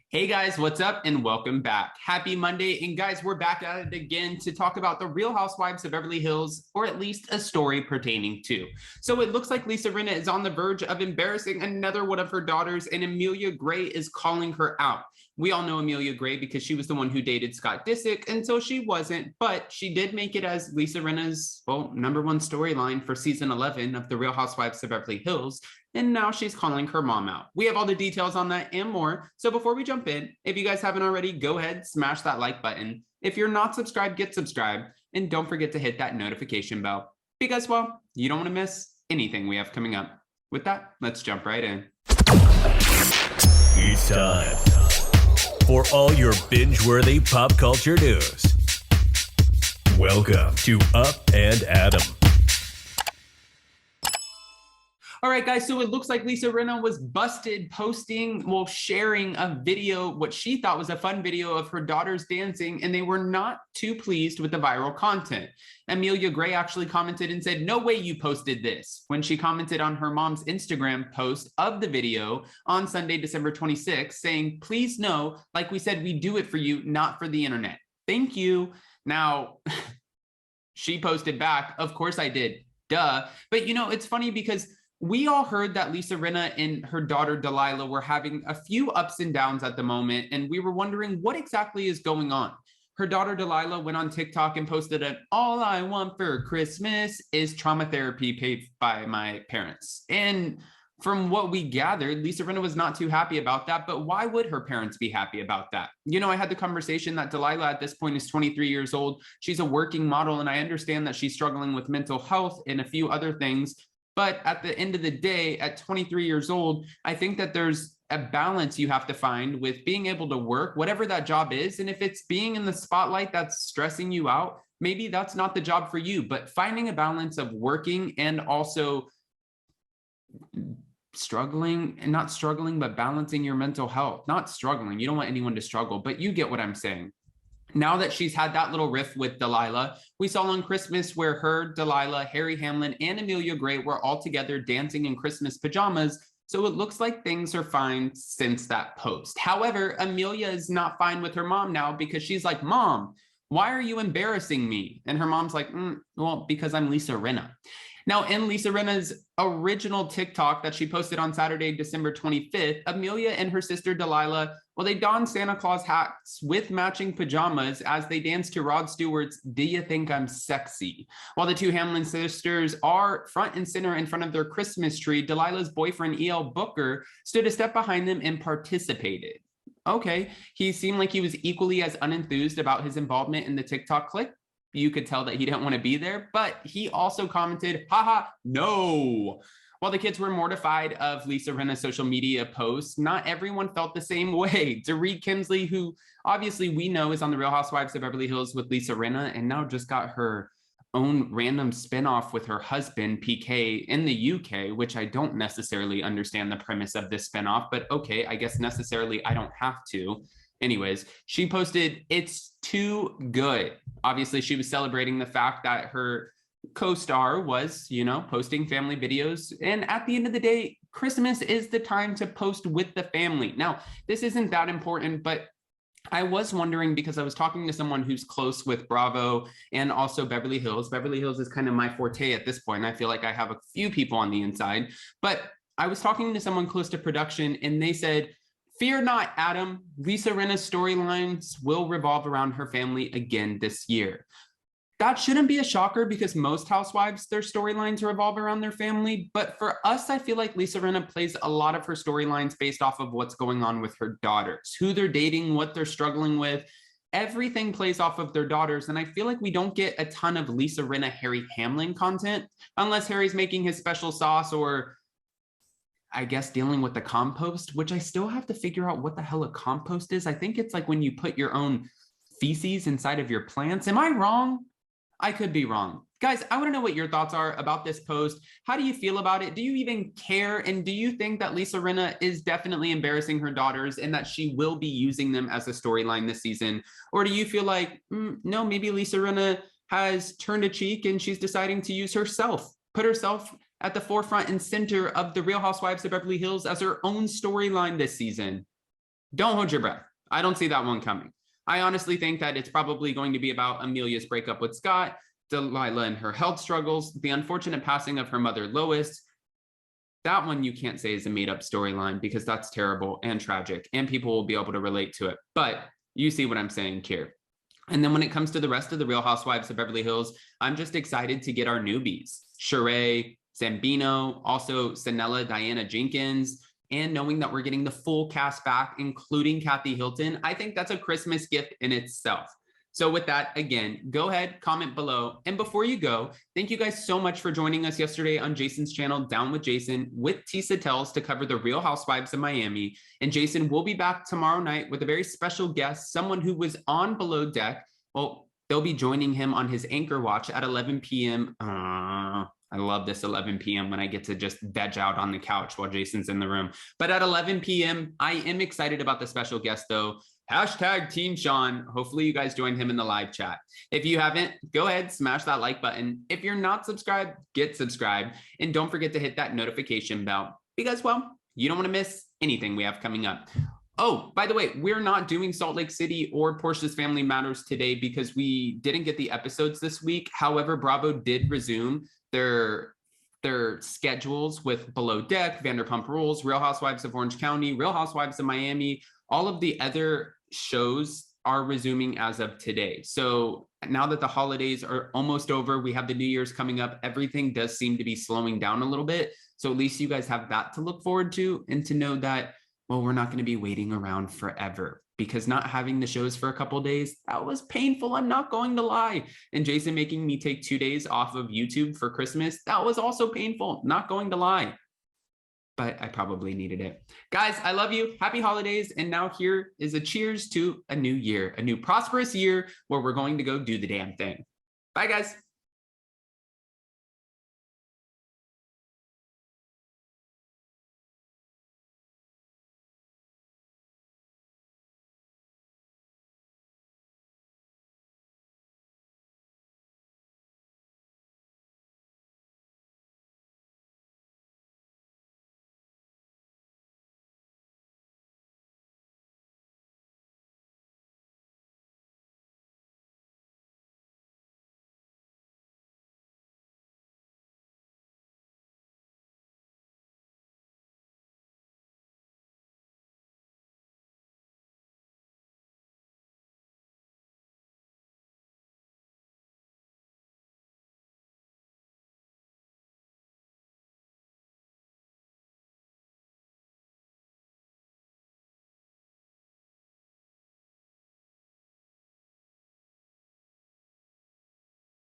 Hey guys, what's up and welcome back. Happy Monday. And guys, we're back at it again to talk about the Real Housewives of Beverly Hills, or at least a story pertaining to. So it looks like Lisa Rinna is on the verge of embarrassing another one of her daughters, and Amelia Gray is calling her out. We all know Amelia Gray because she was the one who dated Scott Disick until she wasn't, but she did make it as Lisa Rinna's, number one storyline for season 11 of the Real Housewives of Beverly Hills. And now she's calling her mom out. We have all the details on that and more. So before we jump in, if you guys haven't already, go ahead, smash that like button. If you're not subscribed, get subscribed. And don't forget to hit that notification bell because, well, you don't want to miss anything we have coming up. With that, let's jump right in. It's time for all your binge-worthy pop culture news. Welcome to Up and Adam. All right, guys, so it looks like Lisa Rinna was busted sharing a video, what she thought was a fun video of her daughters dancing, and they were not too pleased with the viral content. Amelia Gray actually commented and said, "No way you posted this," when she commented on her mom's Instagram post of the video on Sunday, December 26th, saying, "Please know, like we said, we do it for you, not for the internet. Thank you." Now, she posted back, "Of course I did. Duh." But it's funny because we all heard that Lisa Rinna and her daughter Delilah were having a few ups and downs at the moment, and we were wondering what exactly is going on. Her daughter Delilah went on TikTok and posted an "All I want for Christmas is trauma therapy paid by my parents." And from what we gathered, Lisa Rinna was not too happy about that, but why would her parents be happy about that? I had the conversation that Delilah at this point is 23 years old. She's a working model, and I understand that she's struggling with mental health and a few other things. But at the end of the day, at 23 years old, I think that there's a balance you have to find with being able to work, whatever that job is. And if it's being in the spotlight that's stressing you out, maybe that's not the job for you. But finding a balance of working and also not struggling, but balancing your mental health. Not struggling. You don't want anyone to struggle, but you get what I'm saying. Now that she's had that little riff with Delilah, we saw on Christmas where her, Delilah, Harry Hamlin, and Amelia Gray were all together dancing in Christmas pajamas. So it looks like things are fine since that post. However, Amelia is not fine with her mom now because she's like, "Mom, why are you embarrassing me?" And her mom's like, "Well, because I'm Lisa Rinna." Now, in Lisa Rinna's original TikTok that she posted on Saturday, December 25th, Amelia and her sister Delilah, they donned Santa Claus hats with matching pajamas as they danced to Rod Stewart's "Do You Think I'm Sexy?" While the two Hamlin sisters are front and center in front of their Christmas tree, Delilah's boyfriend, E.L. Booker, stood a step behind them and participated. Okay, he seemed like he was equally as unenthused about his involvement in the TikTok clip. You could tell that he didn't want to be there, but he also commented, "Haha, no." While the kids were mortified of Lisa Rinna's social media posts, not everyone felt the same way. Dorit Kemsley, who obviously we know is on the Real Housewives of Beverly Hills with Lisa Rinna, and now just got her own random spinoff with her husband, PK, in the UK, which I don't necessarily understand the premise of this spinoff, but okay, I guess necessarily I don't have to. Anyways, she posted, "It's too good." Obviously, she was celebrating the fact that her co-star was, posting family videos. And at the end of the day, Christmas is the time to post with the family. Now, this isn't that important, but I was wondering because I was talking to someone who's close with Bravo and also Beverly Hills. Beverly Hills is kind of my forte at this point. I feel like I have a few people on the inside, but I was talking to someone close to production and they said, "Fear not, Adam. Lisa Rinna's storylines will revolve around her family again this year." That shouldn't be a shocker because most housewives, their storylines revolve around their family. But for us, I feel like Lisa Rinna plays a lot of her storylines based off of what's going on with her daughters, who they're dating, what they're struggling with. Everything plays off of their daughters. And I feel like we don't get a ton of Lisa Rinna, Harry Hamlin content unless Harry's making his special sauce or I guess dealing with the compost, which I still have to figure out what the hell a compost is. I think it's like when you put your own feces inside of your plants. Am I wrong? I could be wrong. Guys, I want to know what your thoughts are about this post. How do you feel about it? Do you even care? And do you think that Lisa Rinna is definitely embarrassing her daughters and that she will be using them as a storyline this season? Or do you feel like, no, maybe Lisa Rinna has turned a cheek and she's deciding to use herself, put herself at the forefront and center of the Real Housewives of Beverly Hills as her own storyline this season? Don't hold your breath. I don't see that one coming. I honestly think that it's probably going to be about Amelia's breakup with Scott, Delilah and her health struggles, the unfortunate passing of her mother, Lois. That one you can't say is a made up storyline because that's terrible and tragic and people will be able to relate to it. But you see what I'm saying here. And then when it comes to the rest of the Real Housewives of Beverly Hills, I'm just excited to get our newbies, Sheree, Zambino, also Sanella, Diana Jenkins, and knowing that we're getting the full cast back, including Kathy Hilton. I think that's a Christmas gift in itself. So with that, again, go ahead, comment below. And before you go, thank you guys so much for joining us yesterday on Jason's channel, Down with Jason, with Tisa Tells to cover the Real Housewives of Miami. And Jason will be back tomorrow night with a very special guest, someone who was on Below Deck. Well, they'll be joining him on his anchor watch at 11 p.m. I love this 11 p.m. when I get to just veg out on the couch while Jason's in the room. But at 11 p.m., I am excited about the special guest, though. Hashtag Team Sean. Hopefully you guys join him in the live chat. If you haven't, go ahead, smash that like button. If you're not subscribed, get subscribed. And don't forget to hit that notification bell because, well, you don't want to miss anything we have coming up. Oh, by the way, we're not doing Salt Lake City or Portia's Family Matters today because we didn't get the episodes this week. However, Bravo did resume their schedules with Below Deck, Vanderpump Rules, Real Housewives of Orange County, Real Housewives of Miami. All of the other shows are resuming as of today. So now that the holidays are almost over, we have the New Year's coming up. Everything does seem to be slowing down a little bit. So at least you guys have that to look forward to and to know that, well, we're not going to be waiting around forever because not having the shows for a couple of days, that was painful. I'm not going to lie. And Jason making me take 2 days off of YouTube for Christmas, that was also painful. Not going to lie. But I probably needed it. Guys, I love you. Happy holidays. And now here is a cheers to a new year, a new prosperous year where we're going to go do the damn thing. Bye, guys.